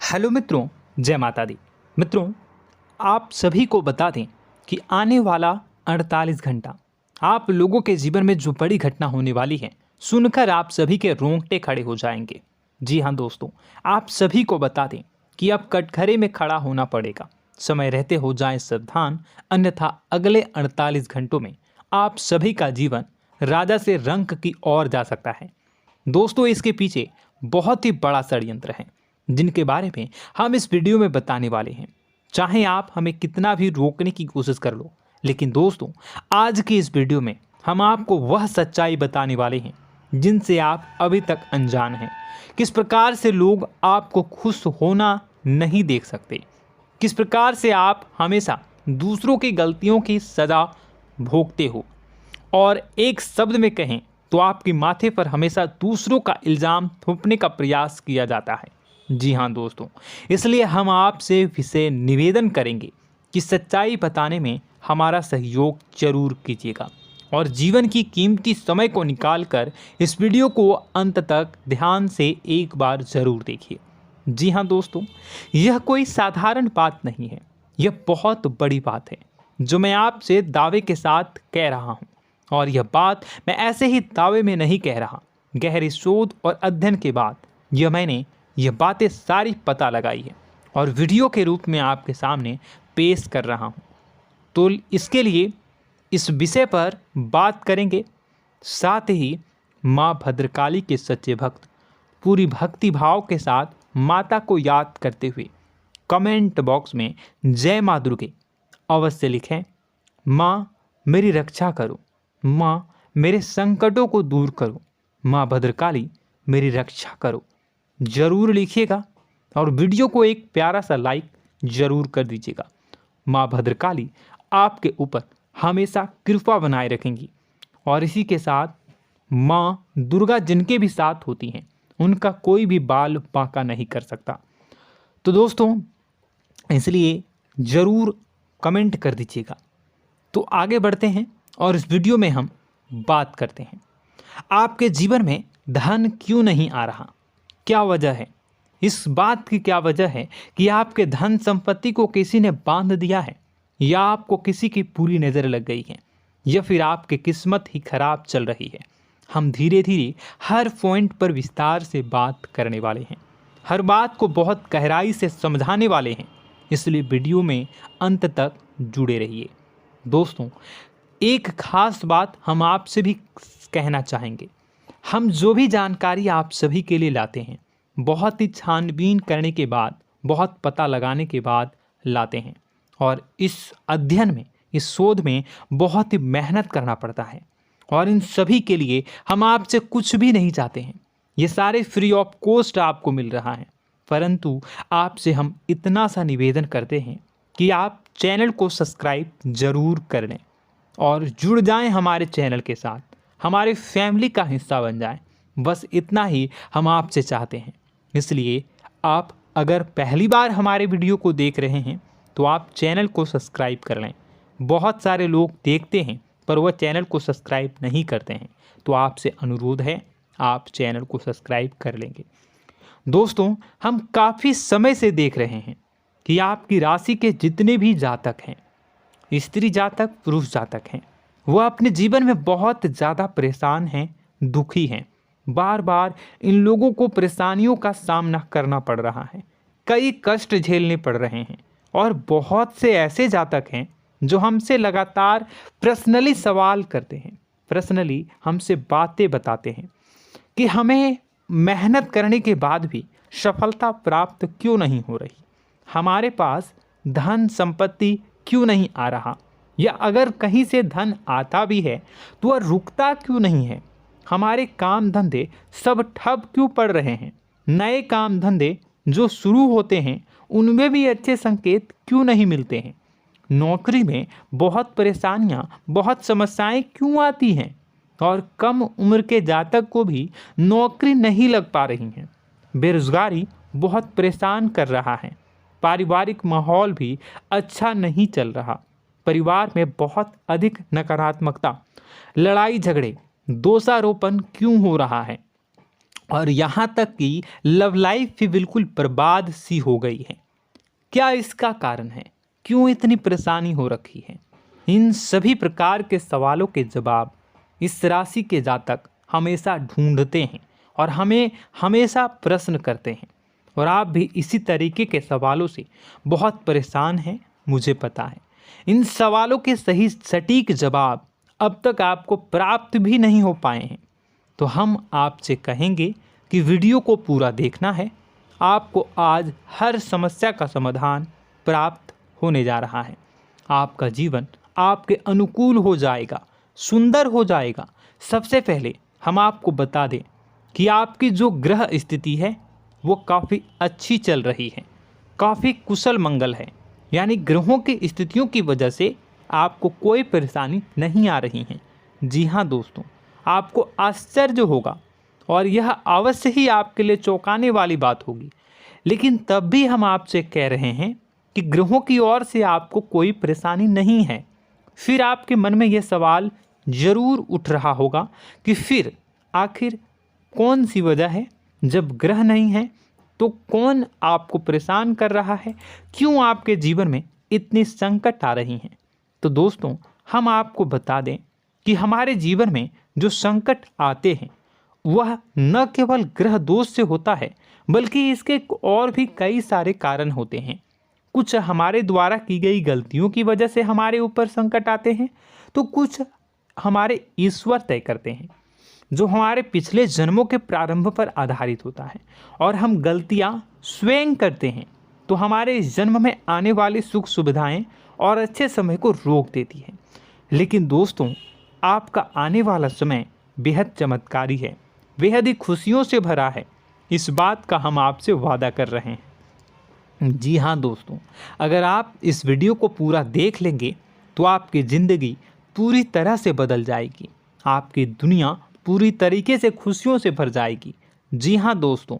Hello मित्रों, जय माता दी। मित्रों, आप सभी को बता दें कि आने वाला 48 घंटा आप लोगों के जीवन में जो बड़ी घटना होने वाली है, सुनकर आप सभी के रोंगटे खड़े हो जाएंगे। जी हाँ दोस्तों, आप सभी को बता दें कि अब कटघरे में खड़ा होना पड़ेगा। समय रहते हो जाएं सावधान, अन्यथा अगले 48 घंटों में आप सभी का जीवन राजा से रंक की ओर जा सकता है। दोस्तों, इसके पीछे बहुत ही बड़ा षड्यंत्र है जिनके बारे में हम इस वीडियो में बताने वाले हैं। चाहे आप हमें कितना भी रोकने की कोशिश कर लो, लेकिन दोस्तों आज की इस वीडियो में हम आपको वह सच्चाई बताने वाले हैं जिनसे आप अभी तक अनजान हैं। किस प्रकार से लोग आपको खुश होना नहीं देख सकते, किस प्रकार से आप हमेशा दूसरों की गलतियों की सज़ा भोगते हो, और एक शब्द में कहें तो आपके माथे पर हमेशा दूसरों का इल्ज़ाम थोपने का प्रयास किया जाता है। जी हाँ दोस्तों, इसलिए हम आपसे विशेष निवेदन करेंगे कि सच्चाई बताने में हमारा सहयोग जरूर कीजिएगा और जीवन की कीमती समय को निकालकर इस वीडियो को अंत तक ध्यान से एक बार ज़रूर देखिए। जी हाँ दोस्तों, यह कोई साधारण बात नहीं है, यह बहुत बड़ी बात है जो मैं आपसे दावे के साथ कह रहा हूँ। और यह बात मैं ऐसे ही दावे में नहीं कह रहा, गहरी शोध और अध्ययन के बाद मैंने यह बातें सारी पता लगाई है और वीडियो के रूप में आपके सामने पेश कर रहा हूँ। तो इसके लिए इस विषय पर बात करेंगे। साथ ही माँ भद्रकाली के सच्चे भक्त पूरी भक्ति भाव के साथ माता को याद करते हुए कमेंट बॉक्स में जय माँ दुर्गे अवश्य लिखें। माँ मेरी रक्षा करो, माँ मेरे संकटों को दूर करो, माँ भद्रकाली मेरी रक्षा करो, जरूर लिखिएगा और वीडियो को एक प्यारा सा लाइक जरूर कर दीजिएगा। माँ भद्रकाली आपके ऊपर हमेशा कृपा बनाए रखेंगी और इसी के साथ माँ दुर्गा जिनके भी साथ होती हैं उनका कोई भी बाल बांका नहीं कर सकता। तो दोस्तों, इसलिए ज़रूर कमेंट कर दीजिएगा। तो आगे बढ़ते हैं और इस वीडियो में हम बात करते हैं, आपके जीवन में धन क्यों नहीं आ रहा, क्या वजह है। इस बात की क्या वजह है कि आपके धन संपत्ति को किसी ने बांध दिया है, या आपको किसी की पूरी नज़र लग गई है, या फिर आपकी किस्मत ही खराब चल रही है। हम धीरे धीरे हर पॉइंट पर विस्तार से बात करने वाले हैं, हर बात को बहुत गहराई से समझाने वाले हैं, इसलिए वीडियो में अंत तक जुड़े रहिए। दोस्तों, एक खास बात हम आपसे भी कहना चाहेंगे, हम जो भी जानकारी आप सभी के लिए लाते हैं बहुत ही छानबीन करने के बाद, बहुत पता लगाने के बाद लाते हैं, और इस अध्ययन में, इस शोध में बहुत ही मेहनत करना पड़ता है। और इन सभी के लिए हम आपसे कुछ भी नहीं चाहते हैं, ये सारे फ्री ऑफ कॉस्ट आपको मिल रहा है। परंतु आपसे हम इतना सा निवेदन करते हैं कि आप चैनल को सब्सक्राइब ज़रूर कर लें और जुड़ जाएं हमारे चैनल के साथ, हमारे फैमिली का हिस्सा बन जाएं। बस इतना ही हम आपसे चाहते हैं। इसलिए आप अगर पहली बार हमारे वीडियो को देख रहे हैं तो आप चैनल को सब्सक्राइब कर लें। बहुत सारे लोग देखते हैं पर वह चैनल को सब्सक्राइब नहीं करते हैं, तो आपसे अनुरोध है आप चैनल को सब्सक्राइब कर लेंगे। दोस्तों, हम काफ़ी समय से देख रहे हैं कि आपकी राशि के जितने भी जातक हैं, स्त्री जातक, पुरुष जातक हैं, वह अपने जीवन में बहुत ज़्यादा परेशान हैं, दुखी हैं। बार बार इन लोगों को परेशानियों का सामना करना पड़ रहा है, कई कष्ट झेलने पड़ रहे हैं। और बहुत से ऐसे जातक हैं जो हमसे लगातार पर्सनली सवाल करते हैं, पर्सनली हमसे बातें बताते हैं कि हमें मेहनत करने के बाद भी सफलता प्राप्त क्यों नहीं हो रही, हमारे पास धन संपत्ति क्यों नहीं आ रहा, या अगर कहीं से धन आता भी है तो वह रुकता क्यों नहीं है, हमारे काम धंधे सब ठप क्यों पड़ रहे हैं, नए काम धंधे जो शुरू होते हैं उनमें भी अच्छे संकेत क्यों नहीं मिलते हैं, नौकरी में बहुत परेशानियां, बहुत समस्याएं क्यों आती हैं, और कम उम्र के जातक को भी नौकरी नहीं लग पा रही हैं, बेरोजगारी बहुत परेशान कर रहा है, पारिवारिक माहौल भी अच्छा नहीं चल रहा, परिवार में बहुत अधिक नकारात्मकता, लड़ाई झगड़े, दोषारोपण क्यों हो रहा है, और यहाँ तक कि लव लाइफ भी बिल्कुल बर्बाद सी हो गई है। क्या इसका कारण है? क्यों इतनी परेशानी हो रखी है? इन सभी प्रकार के सवालों के जवाब इस राशि के जातक हमेशा ढूंढते हैं और हमें हमेशा प्रश्न करते हैं। और आप भी इसी तरीके के सवालों से बहुत परेशान हैं, मुझे पता है। इन सवालों के सही सटीक जवाब अब तक आपको प्राप्त भी नहीं हो पाए हैं। तो हम आपसे कहेंगे कि वीडियो को पूरा देखना है। आपको आज हर समस्या का समाधान प्राप्त होने जा रहा है। आपका जीवन आपके अनुकूल हो जाएगा, सुंदर हो जाएगा। सबसे पहले हम आपको बता दें कि आपकी जो ग्रह स्थिति है वो काफ़ी अच्छी चल रही है, काफ़ी कुशल मंगल है। यानी ग्रहों की स्थितियों की वजह से आपको कोई परेशानी नहीं आ रही है। जी हाँ दोस्तों, आपको आश्चर्य होगा और यह अवश्य ही आपके लिए चौंकाने वाली बात होगी। लेकिन तब भी हम आपसे कह रहे हैं कि ग्रहों की ओर से आपको कोई परेशानी नहीं है। फिर आपके मन में यह सवाल जरूर उठ रहा होगा कि फिर आखिर कौन सी वजह है? जब ग्रह नहीं है तो कौन आपको परेशान कर रहा है? क्यों आपके जीवन में इतनी संकट आ रही हैं? तो दोस्तों, हम आपको बता दें कि हमारे जीवन में जो संकट आते हैं वह न केवल ग्रह दोष से होता है, बल्कि इसके और भी कई सारे कारण होते हैं। कुछ हमारे द्वारा की गई गलतियों की वजह से हमारे ऊपर संकट आते हैं, तो कुछ हमारे ईश्वर तय करते हैं, जो हमारे पिछले जन्मों के प्रारंभ पर आधारित होता है। और हम गलतियां स्वयं करते हैं तो हमारे इस जन्म में आने वाली सुख सुविधाएं और अच्छे समय को रोक देती है। लेकिन दोस्तों, आपका आने वाला समय बेहद चमत्कारी है, बेहद ही खुशियों से भरा है। इस बात का हम आपसे वादा कर रहे हैं। जी हाँ दोस्तों, अगर आप इस वीडियो को पूरा देख लेंगे तो आपकी ज़िंदगी पूरी तरह से बदल जाएगी, आपकी दुनिया पूरी तरीके से खुशियों से भर जाएगी। जी हाँ दोस्तों,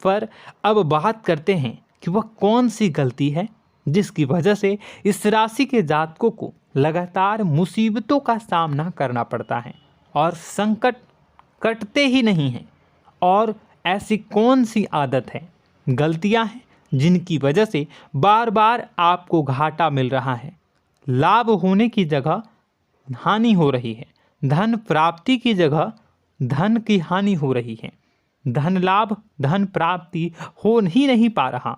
पर अब बात करते हैं कि वह कौन सी गलती है जिसकी वजह से इस राशि के जातकों को लगातार मुसीबतों का सामना करना पड़ता है और संकट कटते ही नहीं हैं। और ऐसी कौन सी आदत है, गलतियां हैं जिनकी वजह से बार बार आपको घाटा मिल रहा है, लाभ होने की जगह हानि हो रही है, धन प्राप्ति की जगह धन की हानि हो रही है, धन लाभ धन प्राप्ति हो ही नहीं पा रहा,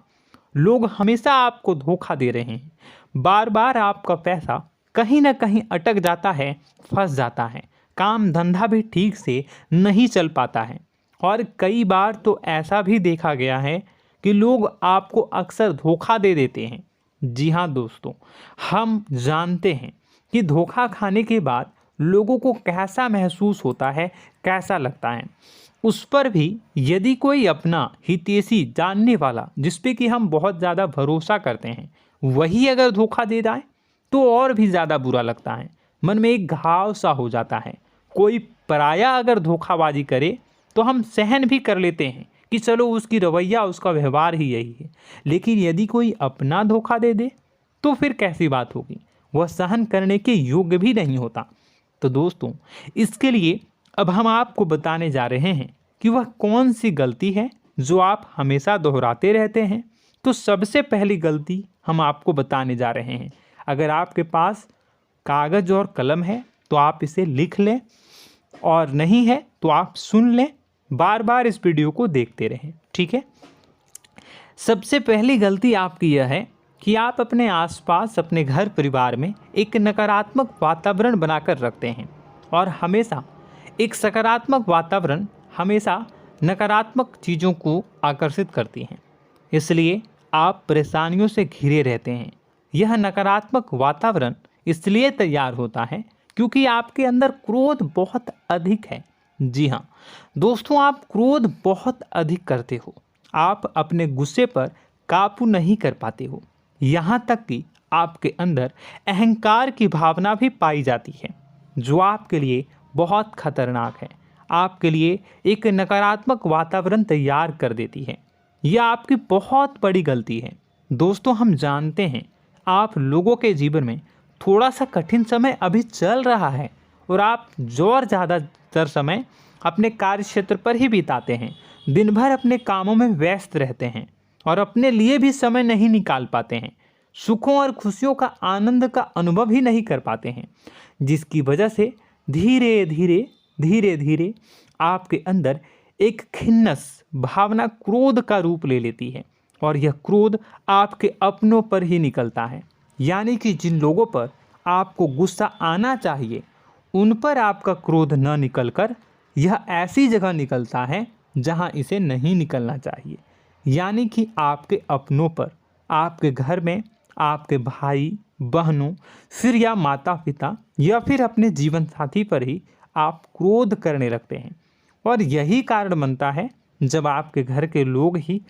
लोग हमेशा आपको धोखा दे रहे हैं, बार बार आपका पैसा कहीं ना कहीं अटक जाता है, फंस जाता है, काम धंधा भी ठीक से नहीं चल पाता है। और कई बार तो ऐसा भी देखा गया है कि लोग आपको अक्सर धोखा दे देते हैं। जी हाँ दोस्तों, हम जानते हैं कि धोखा खाने के बाद लोगों को कैसा महसूस होता है, कैसा लगता है। उस पर भी यदि कोई अपना हितैषी जानने वाला, जिस पे कि हम बहुत ज़्यादा भरोसा करते हैं, वही अगर धोखा दे जाए तो और भी ज़्यादा बुरा लगता है, मन में एक घाव सा हो जाता है। कोई पराया अगर धोखाबाजी करे तो हम सहन भी कर लेते हैं कि चलो उसकी रवैया, उसका व्यवहार ही यही है। लेकिन यदि कोई अपना धोखा दे दे तो फिर कैसी बात होगी, वह सहन करने के योग्य भी नहीं होता। तो दोस्तों, इसके लिए अब हम आपको बताने जा रहे हैं कि वह कौन सी गलती है जो आप हमेशा दोहराते रहते हैं। तो सबसे पहली गलती हम आपको बताने जा रहे हैं। अगर आपके पास कागज़ और कलम है तो आप इसे लिख लें, और नहीं है तो आप सुन लें, बार बार इस वीडियो को देखते रहें, ठीक है। सबसे पहली गलती आपकी यह है कि आप अपने आसपास, अपने घर परिवार में एक नकारात्मक वातावरण बनाकर रखते हैं। और हमेशा एक सकारात्मक वातावरण हमेशा नकारात्मक चीज़ों को आकर्षित करती हैं, इसलिए आप परेशानियों से घिरे रहते हैं। यह नकारात्मक वातावरण इसलिए तैयार होता है क्योंकि आपके अंदर क्रोध बहुत अधिक है। जी हाँ दोस्तों, आप क्रोध बहुत अधिक करते हो, आप अपने गुस्से पर काबू नहीं कर पाते हो, यहाँ तक कि आपके अंदर अहंकार की भावना भी पाई जाती है, जो आपके लिए बहुत खतरनाक है, आपके लिए एक नकारात्मक वातावरण तैयार कर देती है। यह आपकी बहुत बड़ी गलती है। दोस्तों, हम जानते हैं आप लोगों के जीवन में थोड़ा सा कठिन समय अभी चल रहा है और आप और ज़्यादातर समय अपने कार्य क्षेत्र पर ही बिताते हैं, दिन भर अपने कामों में व्यस्त रहते हैं और अपने लिए भी समय नहीं निकाल पाते हैं, सुखों और खुशियों का आनंद का अनुभव ही नहीं कर पाते हैं, जिसकी वजह से धीरे धीरे धीरे धीरे आपके अंदर एक खिन्नस भावना क्रोध का रूप ले लेती है और यह क्रोध आपके अपनों पर ही निकलता है। यानी कि जिन लोगों पर आपको गुस्सा आना चाहिए उन पर आपका क्रोध न निकलकर यह ऐसी जगह निकलता है जहां इसे नहीं निकलना चाहिए। यानी कि आपके अपनों पर, आपके घर में आपके भाई बहनों, फिर या माता पिता या फिर अपने जीवन साथी पर ही आप क्रोध करने लगते हैं। और यही कारण बनता है जब आपके घर के लोग ही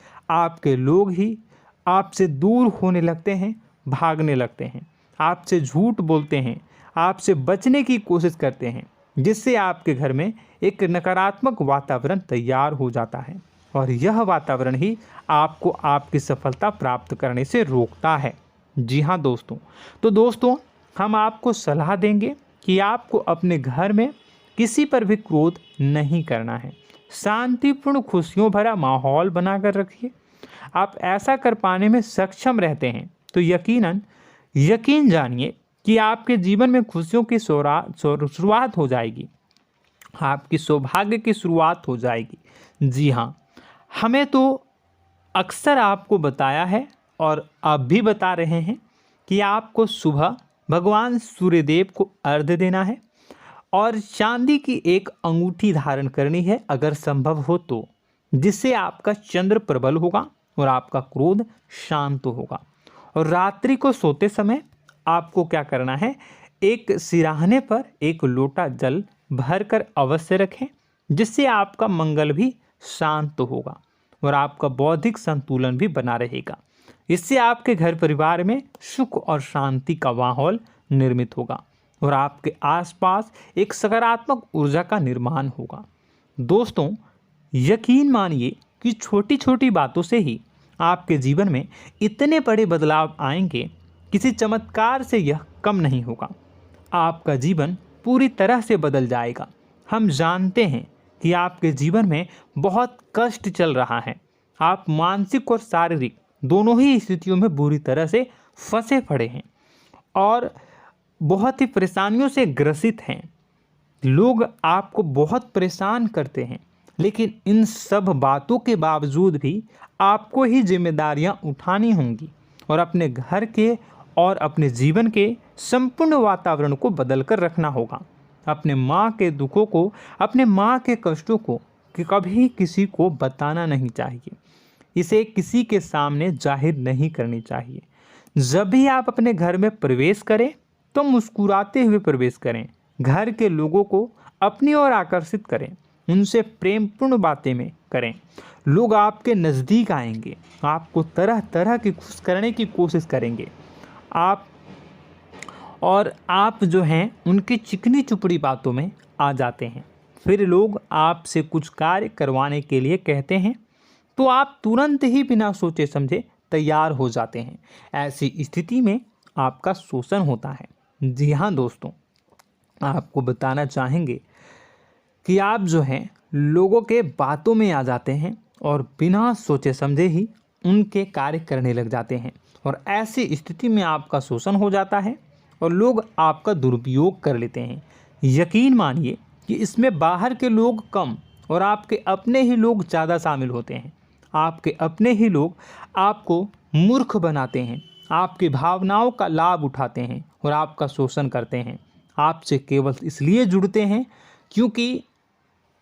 आपसे दूर होने लगते हैं, भागने लगते हैं, आपसे झूठ बोलते हैं, आपसे बचने की कोशिश करते हैं, जिससे आपके घर में एक नकारात्मक वातावरण तैयार हो जाता है और यह वातावरण ही आपको आपकी सफलता प्राप्त करने से रोकता है। जी हाँ दोस्तों, तो दोस्तों हम आपको सलाह देंगे कि आपको अपने घर में किसी पर भी क्रोध नहीं करना है। शांतिपूर्ण खुशियों भरा माहौल बनाकर रखिए। आप ऐसा कर पाने में सक्षम रहते हैं तो यकीन जानिए कि आपके जीवन में खुशियों की शुरुआत हो जाएगी, आपकी सौभाग्य की शुरुआत हो जाएगी। जी हाँ, हमें तो अक्सर आपको बताया है और आप भी बता रहे हैं कि आपको सुबह भगवान सूर्यदेव को अर्घ्य देना है और चांदी की एक अंगूठी धारण करनी है अगर संभव हो तो, जिससे आपका चंद्र प्रबल होगा और आपका क्रोध शांत होगा। और रात्रि को सोते समय आपको क्या करना है, एक सिराहने पर एक लोटा जल भरकर अवश्य रखें, जिससे आपका मंगल भी शांत होगा और आपका बौद्धिक संतुलन भी बना रहेगा। इससे आपके घर परिवार में सुख और शांति का माहौल निर्मित होगा और आपके आसपास एक सकारात्मक ऊर्जा का निर्माण होगा। दोस्तों यकीन मानिए कि छोटी छोटी बातों से ही आपके जीवन में इतने बड़े बदलाव आएंगे, किसी चमत्कार से यह कम नहीं होगा। आपका जीवन पूरी तरह से बदल जाएगा। हम जानते हैं कि आपके जीवन में बहुत कष्ट चल रहा है, आप मानसिक और शारीरिक दोनों ही स्थितियों में बुरी तरह से फंसे पड़े हैं और बहुत ही परेशानियों से ग्रसित हैं। लोग आपको बहुत परेशान करते हैं, लेकिन इन सब बातों के बावजूद भी आपको ही जिम्मेदारियां उठानी होंगी और अपने घर के और अपने जीवन के संपूर्ण वातावरण को बदल कर रखना होगा। अपने माँ के दुखों को, अपने माँ के कष्टों को कभी किसी को बताना नहीं चाहिए, इसे किसी के सामने जाहिर नहीं करनी चाहिए। जब भी आप अपने घर में प्रवेश करें तो मुस्कुराते हुए प्रवेश करें, घर के लोगों को अपनी ओर आकर्षित करें, उनसे प्रेमपूर्ण बातें में करें। लोग आपके नज़दीक आएंगे, आपको तरह तरह की खुश करने की कोशिश करेंगे। आप जो हैं उनकी चिकनी चुपड़ी बातों में आ जाते हैं। फिर लोग आपसे कुछ कार्य करवाने के लिए कहते हैं तो आप तुरंत ही बिना सोचे समझे तैयार हो जाते हैं। ऐसी स्थिति में आपका शोषण होता है। जी हाँ दोस्तों, आपको बताना चाहेंगे कि आप जो हैं लोगों के बातों में आ जाते हैं और बिना सोचे समझे ही उनके कार्य करने लग जाते हैं और ऐसी स्थिति में आपका शोषण हो जाता है और लोग आपका दुरुपयोग कर लेते हैं। यकीन मानिए कि इसमें बाहर के लोग कम और आपके अपने ही लोग ज़्यादा शामिल होते हैं। आपके अपने ही लोग आपको मूर्ख बनाते हैं, आपकी भावनाओं का लाभ उठाते हैं और आपका शोषण करते हैं। आपसे केवल इसलिए जुड़ते हैं क्योंकि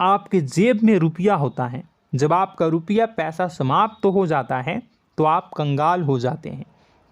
आपके जेब में रुपया होता है। जब आपका रुपया पैसा समाप्त हो जाता है तो आप कंगाल हो जाते हैं,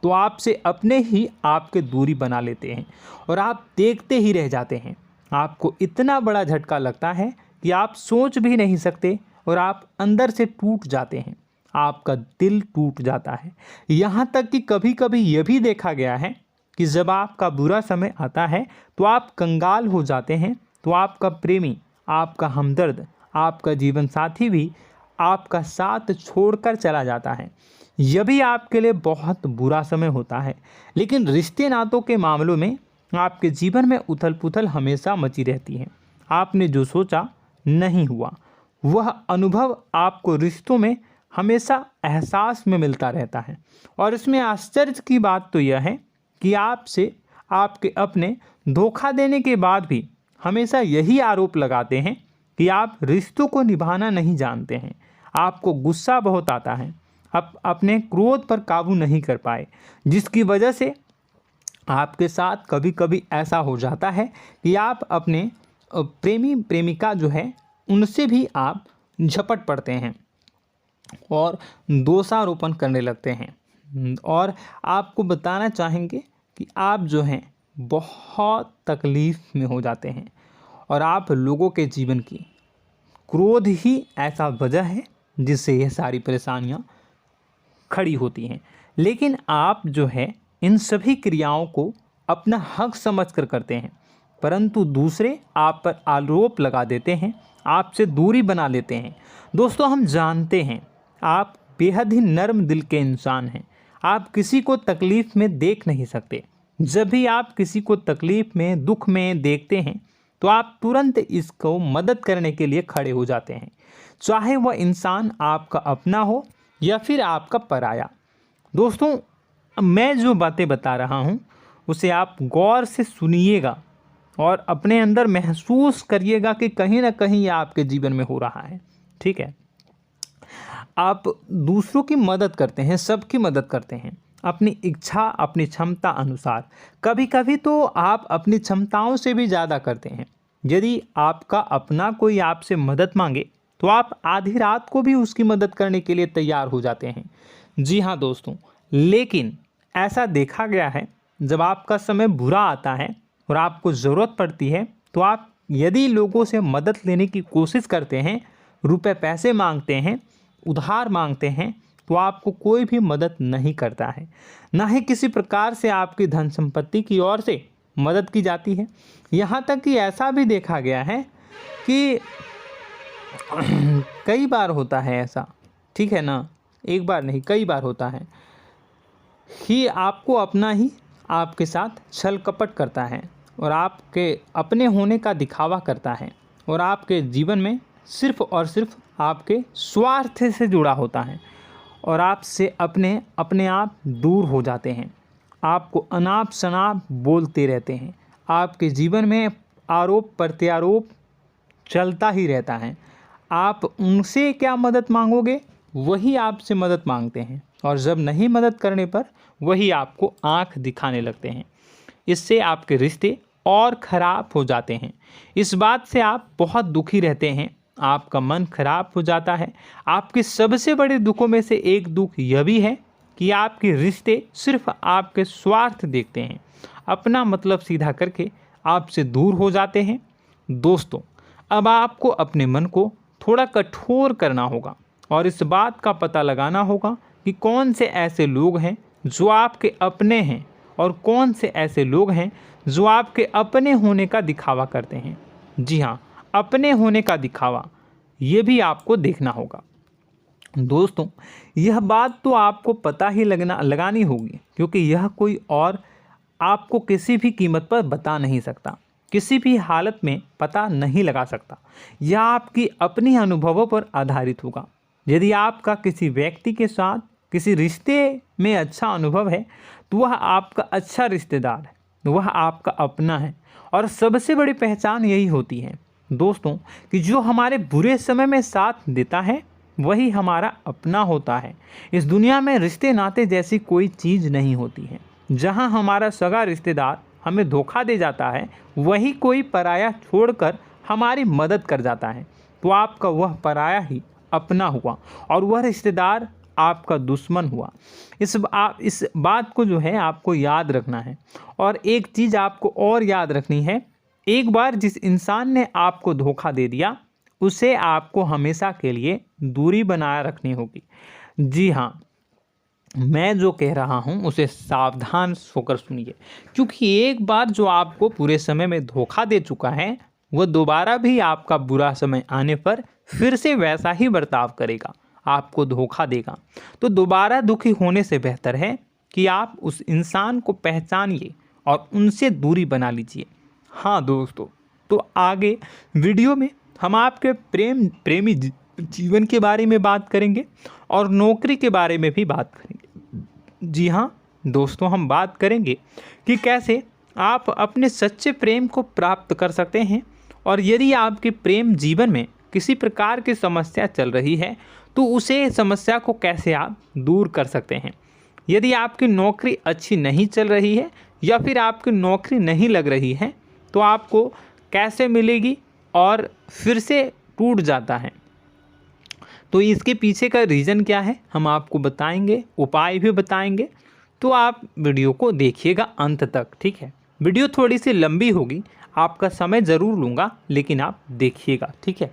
तो आपसे अपने ही आपके दूरी बना लेते हैं और आप देखते ही रह जाते हैं। आपको इतना बड़ा झटका लगता है कि आप सोच भी नहीं सकते और आप अंदर से टूट जाते हैं, आपका दिल टूट जाता है। यहाँ तक कि कभी कभी यह भी देखा गया है कि जब आपका बुरा समय आता है तो आप कंगाल हो जाते हैं, तो आपका प्रेमी, आपका हमदर्द, आपका जीवन साथी भी आपका साथ छोड़कर चला जाता है। यह भी आपके लिए बहुत बुरा समय होता है। लेकिन रिश्ते नातों के मामलों में आपके जीवन में उथल पुथल हमेशा मची रहती है। आपने जो सोचा नहीं हुआ। वह अनुभव आपको रिश्तों में हमेशा एहसास में मिलता रहता है। और इसमें आश्चर्य की बात तो यह है कि आपसे आपके अपने धोखा देने के बाद भी हमेशा यही आरोप लगाते हैं कि आप रिश्तों को निभाना नहीं जानते हैं। आपको गुस्सा बहुत आता है, आप अपने क्रोध पर काबू नहीं कर पाए, जिसकी वजह से आपके साथ कभी कभी ऐसा हो जाता है कि आप अपने प्रेमी प्रेमिका जो है उनसे भी आप झपट पड़ते हैं और दोषारोपण करने लगते हैं। और आपको बताना चाहेंगे कि आप जो हैं बहुत तकलीफ़ में हो जाते हैं और आप लोगों के जीवन की क्रोध ही ऐसा वजह है जिससे यह सारी परेशानियां खड़ी होती हैं। लेकिन आप जो है इन सभी क्रियाओं को अपना हक समझकर करते हैं, परंतु दूसरे आप पर आरोप लगा देते हैं, आपसे दूरी बना लेते हैं। दोस्तों, हम जानते हैं आप बेहद ही नर्म दिल के इंसान हैं। आप किसी को तकलीफ़ में देख नहीं सकते। जब भी आप किसी को तकलीफ़ में, दुख में देखते हैं तो आप तुरंत इसको मदद करने के लिए खड़े हो जाते हैं, चाहे वह इंसान आपका अपना हो या फिर आपका पराया। दोस्तों, मैं जो बातें बता रहा हूँ उसे आप गौर से सुनिएगा और अपने अंदर महसूस करिएगा कि कहीं ना कहीं यह आपके जीवन में हो रहा है। ठीक है, आप दूसरों की मदद करते हैं, सबकी मदद करते हैं अपनी इच्छा, अपनी क्षमता अनुसार। कभी कभी तो आप अपनी क्षमताओं से भी ज़्यादा करते हैं। यदि आपका अपना कोई आपसे मदद मांगे तो आप आधी रात को भी उसकी मदद करने के लिए तैयार हो जाते हैं। जी हाँ दोस्तों, लेकिन ऐसा देखा गया है जब आपका समय बुरा आता है और आपको ज़रूरत पड़ती है तो आप यदि लोगों से मदद लेने की कोशिश करते हैं, रुपए पैसे मांगते हैं, उधार मांगते हैं, तो आपको कोई भी मदद नहीं करता है। ना ही किसी प्रकार से आपकी धन संपत्ति की ओर से मदद की जाती है। यहाँ तक कि ऐसा भी देखा गया है कि कई बार होता है ऐसा, ठीक है ना, एक बार नहीं कई बार होता है कि आपको अपना ही आपके साथ छल कपट करता है और आपके अपने होने का दिखावा करता है और आपके जीवन में सिर्फ और सिर्फ आपके स्वार्थ से जुड़ा होता है और आपसे अपने आप दूर हो जाते हैं। आपको अनाप शनाप बोलते रहते हैं। आपके जीवन में आरोप प्रत्यारोप चलता ही रहता है। आप उनसे क्या मदद मांगोगे, वही आपसे मदद मांगते हैं और जब नहीं मदद करने पर वही आपको आंख दिखाने लगते हैं। इससे आपके रिश्ते और ख़राब हो जाते हैं। इस बात से आप बहुत दुखी रहते हैं, आपका मन खराब हो जाता है। आपके सबसे बड़े दुखों में से एक दुख यह भी है कि आपके रिश्ते सिर्फ आपके स्वार्थ देखते हैं, अपना मतलब सीधा करके आपसे दूर हो जाते हैं। दोस्तों, अब आपको अपने मन को थोड़ा कठोर करना होगा और इस बात का पता लगाना होगा कि कौन से ऐसे लोग हैं जो आपके अपने हैं और कौन से ऐसे लोग हैं जो आपके अपने होने का दिखावा करते हैं। जी हाँ, अपने होने का दिखावा, ये भी आपको देखना होगा। दोस्तों, यह बात तो आपको पता ही लगानी होगी, क्योंकि यह कोई और आपको किसी भी कीमत पर बता नहीं सकता, किसी भी हालत में पता नहीं लगा सकता। यह आपकी अपनी अनुभवों पर आधारित होगा। यदि आपका किसी व्यक्ति के साथ किसी रिश्ते में अच्छा अनुभव है तो वह आपका अच्छा रिश्तेदार है, वह आपका अपना है। और सबसे बड़ी पहचान यही होती है दोस्तों कि जो हमारे बुरे समय में साथ देता है वही हमारा अपना होता है। इस दुनिया में रिश्ते नाते जैसी कोई चीज़ नहीं होती है। जहां हमारा सगा रिश्तेदार हमें धोखा दे जाता है, वही कोई पराया छोड़कर हमारी मदद कर जाता है, तो आपका वह पराया ही अपना हुआ और वह रिश्तेदार आपका दुश्मन हुआ। इस बात को जो है आपको याद रखना है। और एक चीज़ आपको और याद रखनी है, एक बार जिस इंसान ने आपको धोखा दे दिया उसे आपको हमेशा के लिए दूरी बनाए रखनी होगी। जी हाँ, मैं जो कह रहा हूँ उसे सावधान होकर सुनिए, क्योंकि एक बार जो आपको पूरे समय में धोखा दे चुका है वह दोबारा भी आपका बुरा समय आने पर फिर से वैसा ही बर्ताव करेगा, आपको धोखा देगा। तो दोबारा दुखी होने से बेहतर है कि आप उस इंसान को पहचानिए और उनसे दूरी बना लीजिए। हाँ दोस्तों, तो आगे वीडियो में हम आपके प्रेमी जीवन के बारे में बात करेंगे और नौकरी के बारे में भी बात करेंगे। जी हाँ दोस्तों, हम बात करेंगे कि कैसे आप अपने सच्चे प्रेम को प्राप्त कर सकते हैं, और यदि आपके प्रेम जीवन में किसी प्रकार की समस्या चल रही है तो उसे समस्या को कैसे आप दूर कर सकते हैं। यदि आपकी नौकरी अच्छी नहीं चल रही है या फिर आपकी नौकरी नहीं लग रही है तो आपको कैसे मिलेगी और फिर से टूट जाता है, तो इसके पीछे का रीज़न क्या है हम आपको बताएंगे, उपाय भी बताएंगे। तो आप वीडियो को देखिएगा अंत तक, ठीक है। वीडियो थोड़ी सी लंबी होगी, आपका समय ज़रूर लूँगा, लेकिन आप देखिएगा, ठीक है।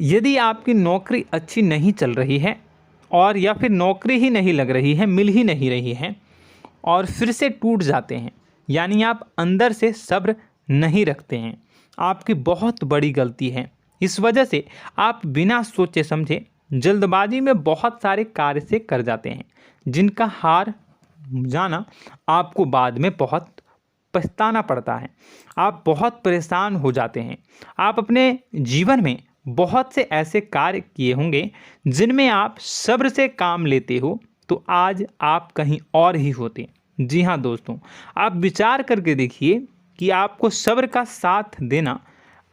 यदि आपकी नौकरी अच्छी नहीं चल रही है और या फिर नौकरी ही नहीं लग रही है, मिल ही नहीं रही है और फिर से टूट जाते हैं, यानी आप अंदर से सब्र नहीं रखते हैं, आपकी बहुत बड़ी गलती है। इस वजह से आप बिना सोचे समझे जल्दबाजी में बहुत सारे कार्य से कर जाते हैं, जिनका हार जाना आपको बाद में बहुत पछताना पड़ता है। आप बहुत परेशान हो जाते हैं। आप अपने जीवन में बहुत से ऐसे कार्य किए होंगे जिनमें आप सब्र से काम लेते हो, तो आज आप कहीं और ही होते। जी हाँ दोस्तों, आप विचार करके देखिए कि आपको सब्र का साथ देना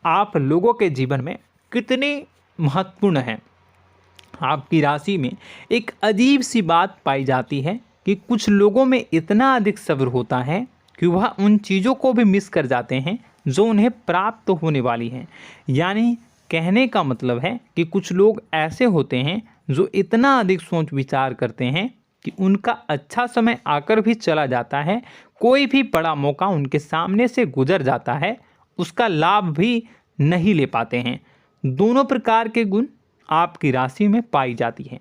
आप लोगों के जीवन में कितने महत्वपूर्ण है। आपकी राशि में एक अजीब सी बात पाई जाती है कि कुछ लोगों में इतना अधिक सब्र होता है कि वह उन चीज़ों को भी मिस कर जाते हैं जो उन्हें प्राप्त होने वाली हैं। यानी कहने का मतलब है कि कुछ लोग ऐसे होते हैं जो इतना अधिक सोच विचार करते हैं कि उनका अच्छा समय आकर भी चला जाता है, कोई भी बड़ा मौका उनके सामने से गुजर जाता है, उसका लाभ भी नहीं ले पाते हैं। दोनों प्रकार के गुण आपकी राशि में पाई जाती हैं।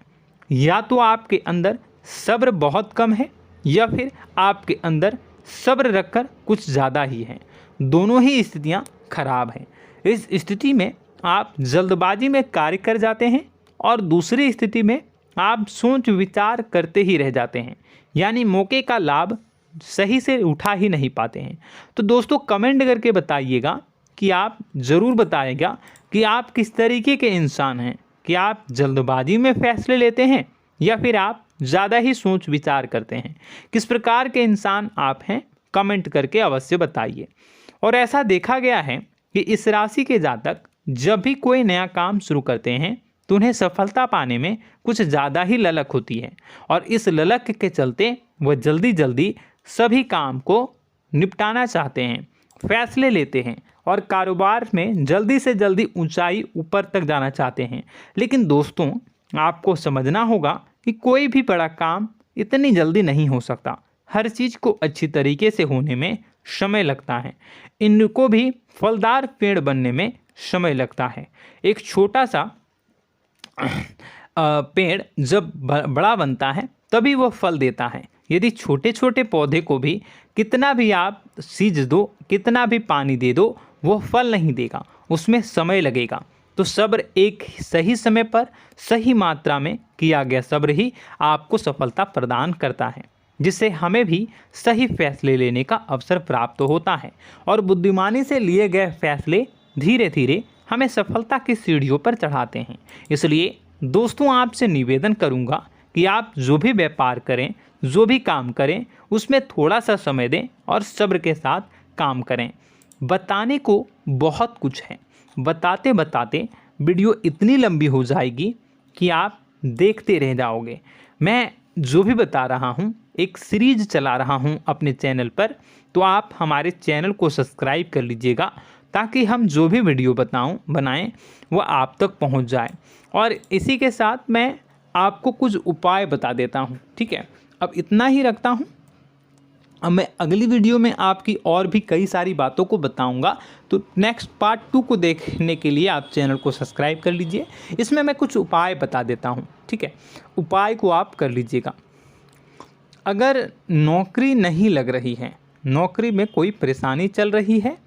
या तो आपके अंदर सब्र बहुत कम है या फिर आपके अंदर सब्र रखकर कुछ ज़्यादा ही है। दोनों ही स्थितियाँ खराब हैं। इस स्थिति में आप जल्दबाजी में कार्य कर जाते हैं और दूसरी स्थिति में आप सोच विचार करते ही रह जाते हैं, यानी मौके का लाभ सही से उठा ही नहीं पाते हैं। तो दोस्तों कमेंट करके बताइएगा कि आप ज़रूर बताइएगा कि आप किस तरीके के इंसान हैं, कि आप जल्दबाजी में फैसले लेते हैं या फिर आप ज़्यादा ही सोच विचार करते हैं। किस प्रकार के इंसान आप हैं, कमेंट करके अवश्य बताइए। और ऐसा देखा गया है कि इस राशि के जातक जब भी कोई नया काम शुरू करते हैं तो उन्हें सफलता पाने में कुछ ज़्यादा ही ललक होती है, और इस ललक के चलते वह जल्दी जल्दी सभी काम को निपटाना चाहते हैं, फैसले लेते हैं और कारोबार में जल्दी से जल्दी ऊंचाई ऊपर तक जाना चाहते हैं। लेकिन दोस्तों आपको समझना होगा कि कोई भी बड़ा काम इतनी जल्दी नहीं हो सकता। हर चीज़ को अच्छी तरीके से होने में समय लगता है। इनको भी फलदार पेड़ बनने में समय लगता है। एक छोटा सा पेड़ जब बड़ा बनता है तभी वह फल देता है। यदि छोटे छोटे पौधे को भी कितना भी आप सींच दो, कितना भी पानी दे दो, वो फल नहीं देगा, उसमें समय लगेगा। तो सब्र एक सही समय पर सही मात्रा में किया गया सब्र ही आपको सफलता प्रदान करता है, जिससे हमें भी सही फैसले लेने का अवसर प्राप्त होता है। और बुद्धिमानी से लिए गए फैसले धीरे धीरे हमें सफलता की सीढ़ियों पर चढ़ाते हैं। इसलिए दोस्तों आपसे निवेदन करूंगा कि आप जो भी व्यापार करें, जो भी काम करें, उसमें थोड़ा सा समय दें और सब्र के साथ काम करें। बताने को बहुत कुछ है, बताते बताते वीडियो इतनी लंबी हो जाएगी कि आप देखते रह जाओगे। मैं जो भी बता रहा हूँ एक सीरीज चला रहा हूँ अपने चैनल पर, तो आप हमारे चैनल को सब्सक्राइब कर लीजिएगा ताकि हम जो भी वीडियो बनाएं वो आप तक पहुँच जाए। और इसी के साथ मैं आपको कुछ उपाय बता देता हूँ, ठीक है। अब इतना ही रखता हूँ। अब मैं अगली वीडियो में आपकी और भी कई सारी बातों को बताऊंगा। तो नेक्स्ट पार्ट 2 को देखने के लिए आप चैनल को सब्सक्राइब कर लीजिए। इसमें मैं कुछ उपाय बता देता हूं, ठीक है। उपाय को आप कर लीजिएगा। अगर नौकरी नहीं लग रही है, नौकरी में कोई परेशानी चल रही है,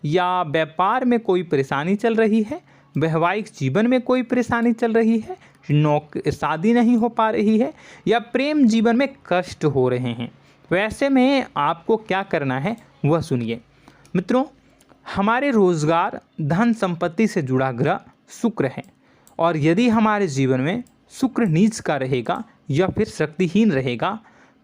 या व्यापार में कोई परेशानी चल रही है, वैवाहिक जीवन में कोई परेशानी चल रही है, शादी नहीं हो पा रही है, या प्रेम जीवन में कष्ट हो रहे हैं, वैसे में आपको क्या करना है वह सुनिए। मित्रों हमारे रोजगार धन संपत्ति से जुड़ा ग्रह शुक्र है, और यदि हमारे जीवन में शुक्र नीच का रहेगा या फिर शक्तिहीन रहेगा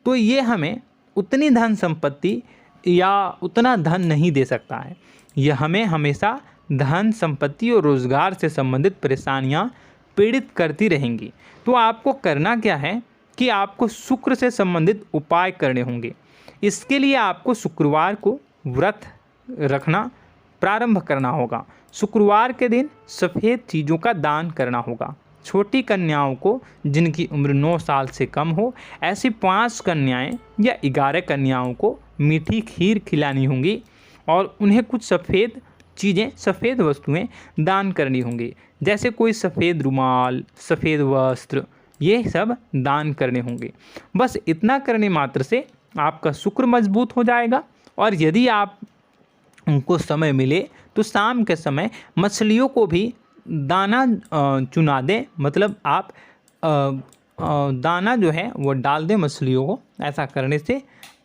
तो ये हमें उतनी धन संपत्ति या उतना धन नहीं दे सकता है। यह हमें हमेशा धन संपत्ति और रोजगार से संबंधित परेशानियां पीड़ित करती रहेंगी। तो आपको करना क्या है कि आपको शुक्र से संबंधित उपाय करने होंगे। इसके लिए आपको शुक्रवार को व्रत रखना प्रारंभ करना होगा। शुक्रवार के दिन सफ़ेद चीज़ों का दान करना होगा। छोटी कन्याओं को जिनकी उम्र 9 साल से कम हो, ऐसी 5 कन्याएं या 11 कन्याओं को मीठी खीर खिलानी होंगी और उन्हें कुछ सफ़ेद चीज़ें, सफ़ेद वस्तुएं दान करनी होंगी, जैसे कोई सफ़ेद रुमाल, सफ़ेद वस्त्र, ये सब दान करने होंगे। बस इतना करने मात्र से आपका शुक्र मजबूत हो जाएगा। और यदि आप उनको समय मिले तो शाम के समय मछलियों को भी दाना चुना दें, मतलब आप दाना जो है वो डाल दें मछलियों को। ऐसा करने से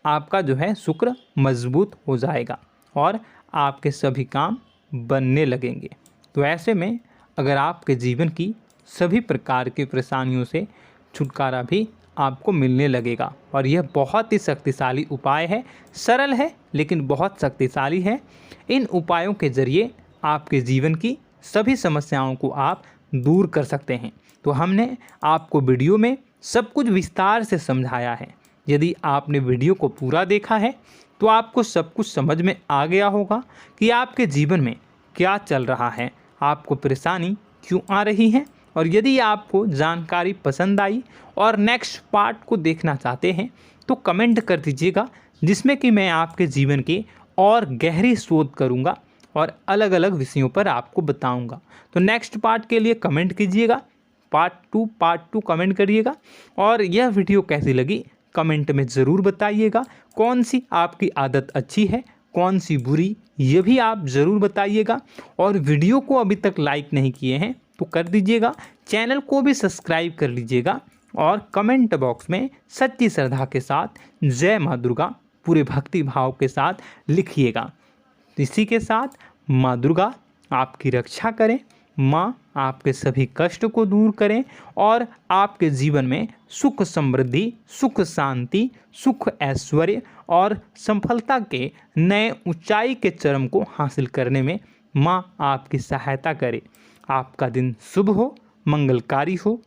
आपका जो है शुक्र मजबूत हो जाएगा और आपके सभी काम बनने लगेंगे। तो ऐसे में अगर आपके जीवन की सभी प्रकार की परेशानियों से छुटकारा भी आपको मिलने लगेगा। और यह बहुत ही शक्तिशाली उपाय है, सरल है लेकिन बहुत शक्तिशाली है। इन उपायों के ज़रिए आपके जीवन की सभी समस्याओं को आप दूर कर सकते हैं। तो हमने आपको वीडियो में सब कुछ विस्तार से समझाया है। यदि आपने वीडियो को पूरा देखा है तो आपको सब कुछ समझ में आ गया होगा कि आपके जीवन में क्या चल रहा है, आपको परेशानी क्यों आ रही है। और यदि आपको जानकारी पसंद आई और नेक्स्ट पार्ट को देखना चाहते हैं तो कमेंट कर दीजिएगा, जिसमें कि मैं आपके जीवन की और गहरी शोध करूंगा और अलग अलग विषयों पर आपको बताऊंगा। तो नेक्स्ट पार्ट के लिए कमेंट कीजिएगा, पार्ट टू कमेंट करिएगा। और यह वीडियो कैसी लगी कमेंट में ज़रूर बताइएगा। कौन सी आपकी आदत अच्छी है, कौन सी बुरी, ये भी आप ज़रूर बताइएगा। और वीडियो को अभी तक लाइक नहीं किए हैं तो कर दीजिएगा, चैनल को भी सब्सक्राइब कर लीजिएगा और कमेंट बॉक्स में सच्ची श्रद्धा के साथ जय माँ दुर्गा पूरे भक्ति भाव के साथ लिखिएगा। इसी के साथ माँ दुर्गा आपकी रक्षा करें, माँ आपके सभी कष्ट को दूर करें और आपके जीवन में सुख समृद्धि, सुख शांति, सुख ऐश्वर्य और सफलता के नए ऊंचाई के चरम को हासिल करने में माँ आपकी सहायता करे। आपका दिन शुभ हो, मंगलकारी हो।